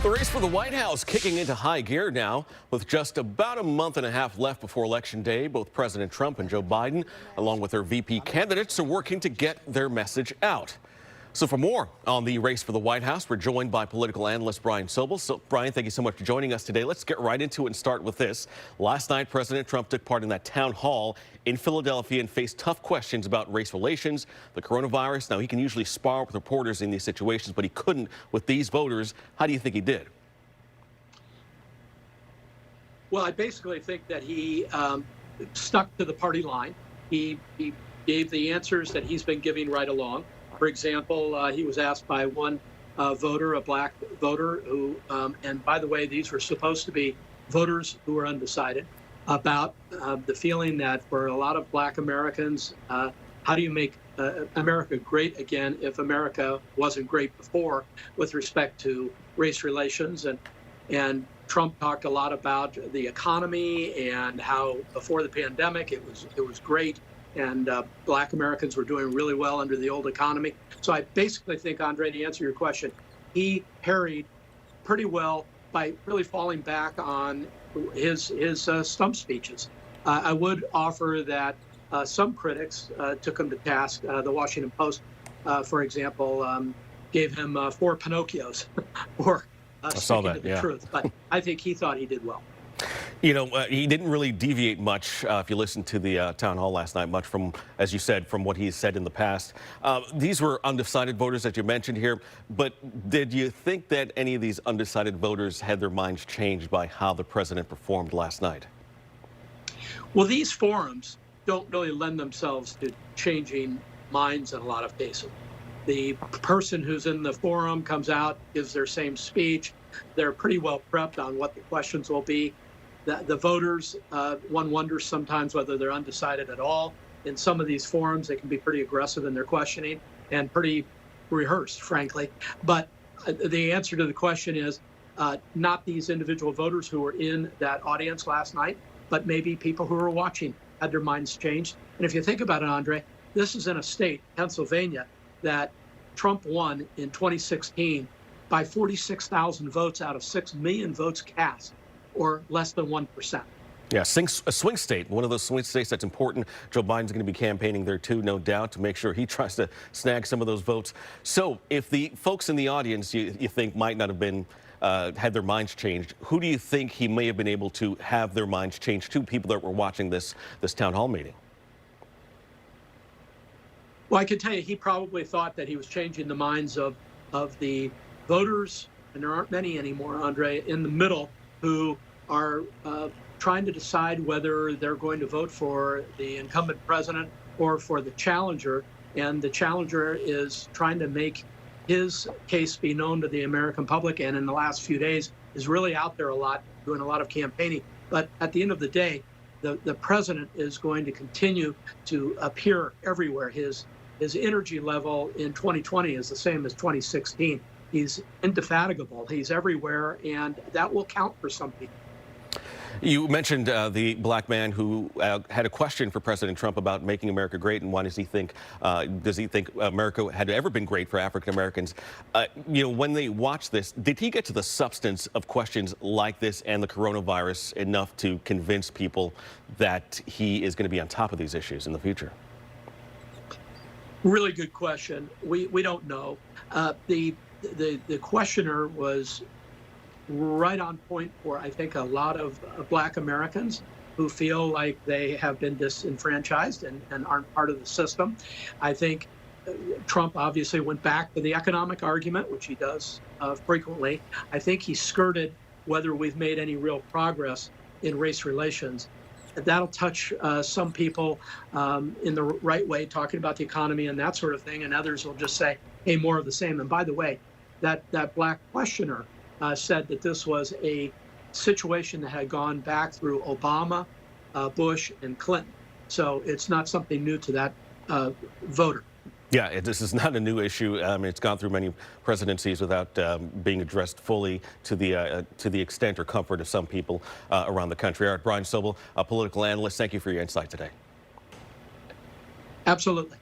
The race for the White House kicking into high gear now. With just about a month and a half left before Election Day, both President Trump and Joe Biden, along with their VP candidates, are working to get their message out. So for more on the race for the White House, we're joined by political analyst Brian Sobel. So, Brian, thank you so much for joining us today. Let's get right into it and start with this. Last night, President Trump took part in that town hall in Philadelphia and faced tough questions about race relations, the coronavirus. Now, he can usually spar with reporters in these situations, but he couldn't with these voters. How do you think he did? Well, I basically think that he stuck to the party line. He gave the answers that he's been giving right along. For example, he was asked by one voter, a black voter, who, and by the way, these were supposed to be voters who were undecided, about the feeling that for a lot of black Americans, how do you make America great again if America wasn't great before with respect to race relations? And Trump talked a lot about the economy and how before the pandemic it was great. And black Americans were doing really well under the old economy. So I basically think, Andre, to answer your question, he parried pretty well by really falling back on his stump speeches. I would offer that some critics took him to task. The Washington Post, for example, gave him 4 Pinocchios for sticking to the truth. But I think he thought he did well. You know, he didn't really deviate much, if you listened to the town hall last night, much from, as you said, from what he said in the past. These were undecided voters that you mentioned here, but did you think that any of these undecided voters had their minds changed by how the president performed last night? Well, these forums don't really lend themselves to changing minds in a lot of cases. The person who's in the forum comes out, gives their same speech. They're pretty well prepped on what the questions will be. The voters, one wonders sometimes whether they're undecided at all. In some of these forums, they can be pretty aggressive in their questioning and pretty rehearsed, frankly. But the answer to the question is not these individual voters who were in that audience last night, but maybe people who were watching had their minds changed. And if you think about it, Andre, this is in a state, Pennsylvania, that Trump won in 2016 by 46,000 votes out of 6 million votes cast, or less than 1%. Yeah, a swing state, one of those swing states that's important. Joe Biden's going to be campaigning there too, no doubt, to make sure he tries to snag some of those votes. So if the folks in the audience you think might not have been had their minds changed, who do you think he may have been able to have their minds changed to, people that were watching this town hall meeting? Well, I can tell you he probably thought that he was changing the minds of the voters, and there aren't many anymore, Andre, in the middle, who are trying to decide whether they're going to vote for the incumbent president or for the challenger. And the challenger is trying to make his case be known to the American public, and in the last few days is really out there a lot, doing a lot of campaigning. But at the end of the day, the president is going to continue to appear everywhere. His energy level in 2020 is the same as 2016. He's indefatigable. He's everywhere, and that will count for some people. You mentioned the black man who had a question for President Trump about making America great, and why does he think America had ever been great for African Americans? You know, when they watch this, did he get to the substance of questions like this and the coronavirus enough to convince people that he is going to be on top of these issues in the future? Really good question. We don't know. The questioner was right on point for, I think, a lot of black Americans who feel like they have been disenfranchised and aren't part of the system. I think Trump obviously went back to the economic argument, which he does frequently. I think he skirted whether we've made any real progress in race relations. That'll touch some people in the right way, talking about the economy and that sort of thing, and others will just say, hey, more of the same. And by the way, that black questioner said that this was a situation that had gone back through Obama, Bush, and Clinton. So it's not something new to that voter. Yeah, this is not a new issue. It's gone through many presidencies without being addressed fully to the extent or comfort of some people around the country. All right, Brian Sobel, a political analyst, thank you for your insight today. Absolutely.